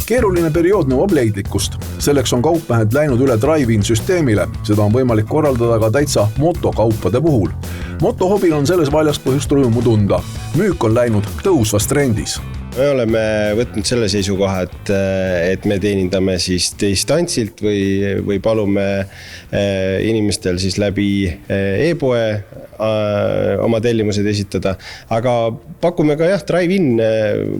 Keeruline periood nõuab leidlikkust. Selleks on kaupmehed läinud üle drive-in süsteemile. Seda on võimalik korraldada ka täitsa motokaupade puhul. Motohobil on selles valjas põhjust rõõmu tunda. Müük on läinud tõusvas trendis. Me oleme võtnud selle seisukoha, et me teenindame siis distantsilt või palume inimestel siis läbi e-poe oma tellimused esitada. Aga pakume ka drive-in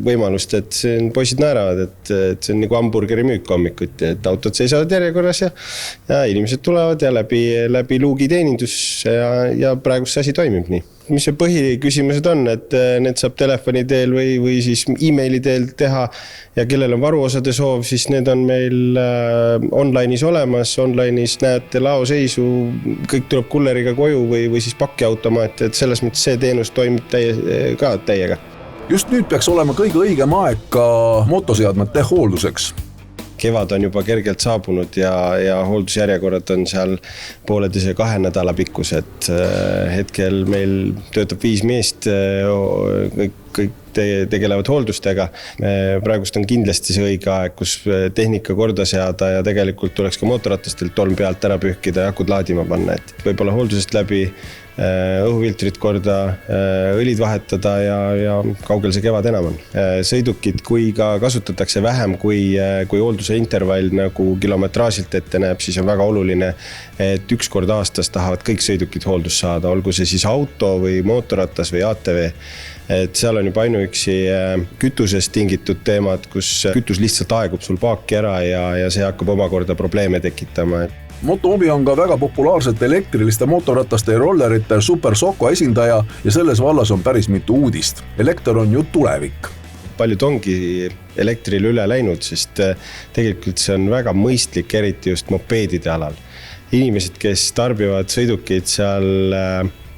võimalust, et poisid naeravad, et see on nagu hamburgeri müük hommikuti, et autod seisavad järjekorras ja inimesed tulevad ja läbi luugi teenindus ja praegu see asi toimib nii. Mis see põhiküsimused on, et need saab telefoni teel või siis e-maili teel teha ja kellel on varuosade soov, siis need on meil online'is olemas. Online'is näete laoseisu, kõik tuleb kulleriga koju või siis pakiautomaat, et selles mõttes see teenus toimib ka täiega. Just nüüd peaks olema kõige õigem aeg ka motoseadmete hoolduseks. Kevad on juba kergelt saabunud ja hooldusjärjekorrad on seal 1,5–2 nädala pikkus, et hetkel meil töötab 5 meest, kõik tegelevad hooldustega. Praegust on kindlasti see õige aeg, kus tehnika korda seada ja tegelikult tuleks ka mootorratastelt tolm pealt ära pühkida ja akud laadima panna, et võib-olla hooldusest läbi õhufiltrit korda, õlid vahetada ja kaugel see kevad enam on. Sõidukid, kui ka kasutatakse vähem kui hoolduse intervall nagu kilometraažilt ette näeb, siis on väga oluline, et 1 kord aastas tahavad kõik sõidukid hooldus saada, olgu see siis auto või mootorratas või ATV. Et seal on juba ainuüksi kütusest tingitud teemad, kus kütus lihtsalt aegub sul paaki ära ja see hakkab omakorda probleeme tekitama. Motohobi on ka väga populaarsete elektriliste mootorrataste ja rollerite Super Socko esindaja ja selles vallas on päris mitu uudist. Elekter on ju tulevik. Paljud ongi elektrile üle läinud, sest tegelikult see on väga mõistlik, eriti just mopeedide alal. Inimesed, kes tarbivad sõidukid seal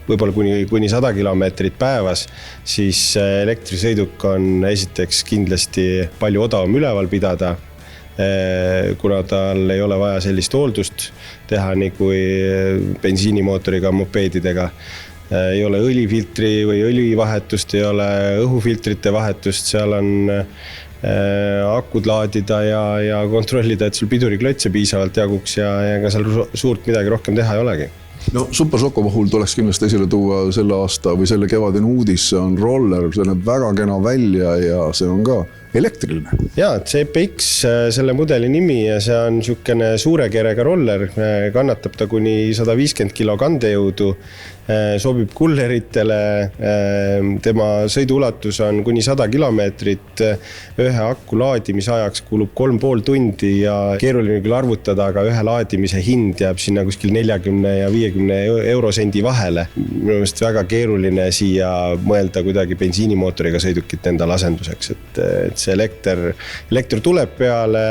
võib-olla kuni 100 kilomeetrit päevas, siis elektrisõiduk on esiteks kindlasti palju odavam üleval pidada, kuna tal ei ole vaja sellist hooldust teha nii kui bensiinimootoriga mopeedidega. Ei ole õlifiltri või õlivahetust, ei ole õhufiltrite vahetust, seal on akud laadida ja kontrollida, et sul piduriklotse piisavalt jaguks ja ka seal suurt midagi rohkem teha ei olegi. No, Super Socko puhul tuleks kindlasti esile tuua selle aasta või selle kevadine uudis, see on roller, see näeb väga kena välja ja see on ka elektriline. Jaa, CPX selle mudeli nimi ja see on niisugune suure kerega roller, kannatab ta kuni 150 kilo kandejõudu, sobib kulleritele, tema sõiduulatus on kuni 100 kilomeetrit, ühe aku laadimisajaks kulub 3,5 tundi ja keeruline küll arvutada, aga ühe laadimise hind jääb sinna kuskil 40 ja 50 eurosendi vahele. Minu meelest väga keeruline siia mõelda kuidagi bensiinimootoriga sõidukit endal asenduseks, et see elekter tuleb peale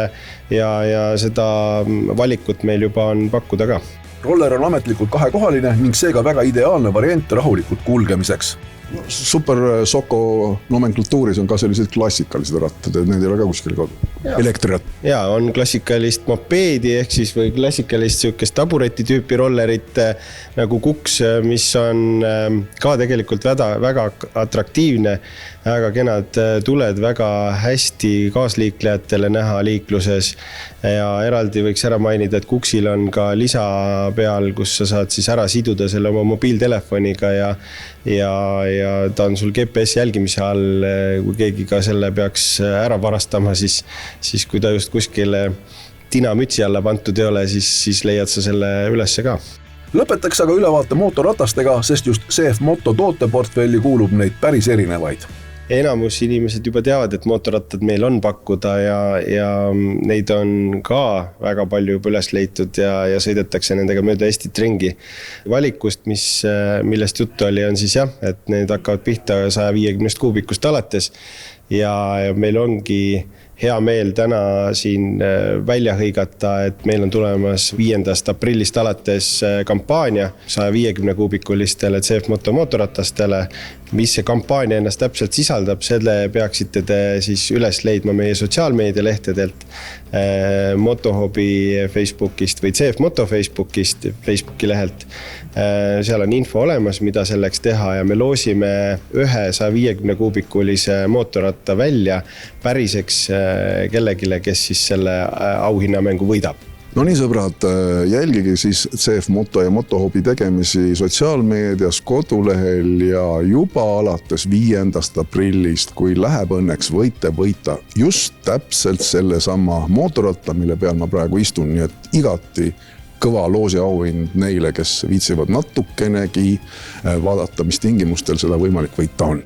ja seda valikut meil juba on pakkuda ka. Roller on ametlikult 2-kohaline ning seega väga ideaalne variant rahulikult kulgemiseks. Super Socko nomenklatuuris on ka sellised klassikalised rattad, need ei ole ka kuskil kodu. Elektrirat. Jaa, on klassikalist mopeedi ehk siis või klassikalist siukest tabureti tüüpi rollerit nagu Kuks, mis on ka tegelikult väga atraktiivne, väga kenad tuled, väga hästi kaasliiklejatele näha liikluses ja eraldi võiks ära mainida, et Kuksil on ka lisa peal, kus sa saad siis ära siduda selle oma mobiiltelefoniga ja ta on sul GPS jälgimise all, kui keegi ka selle peaks ära varastama, siis kui ta just kuskile tinamütsi alla pantud ei ole, siis leiad sa selle ülesse ka. Lõpetaks aga ülevaate mootorratastega, sest just CF Moto tooteportfelli kuulub neid päris erinevaid. Enamus inimesed juba teavad, et mootorrattad meil on pakkuda ja neid on ka väga palju juba üles leitud ja sõidetakse nendega mööda Eestit ringi. Valikust, millest juttu oli, on siis et need hakkavad pihta 150 kuubikust alates ja meil ongi hea meel täna siin välja hõigata, et meil on tulemas 5. aprillist alates kampaania 150 kuubikulistele CF Moto mootorratastele. Mis see kampaania ennast täpselt sisaldab, selle peaksite te siis üles leidma meie sotsiaalmeedialehtedelt, Motohobi Facebookist või CF Moto Facebookist, Facebooki lehelt. Seal on info olemas, mida selleks teha ja me loosime ühe 150 kuubikulise mootorratta näidata välja päriseks kellegile, kes siis selle auhinnamängu võidab. No nii sõbrad, jälgige siis CF Moto ja motohobi tegemisi sotsiaalmeedias, kodulehel ja juba alates 5. aprillist, kui läheb õnneks, võite võita just täpselt sellesama mootorratta, mille peal ma praegu istun, nii et igati kõva loosi auhind neile, kes viitsivad natukenegi vaadata, mis tingimustel seda võimalik võita on.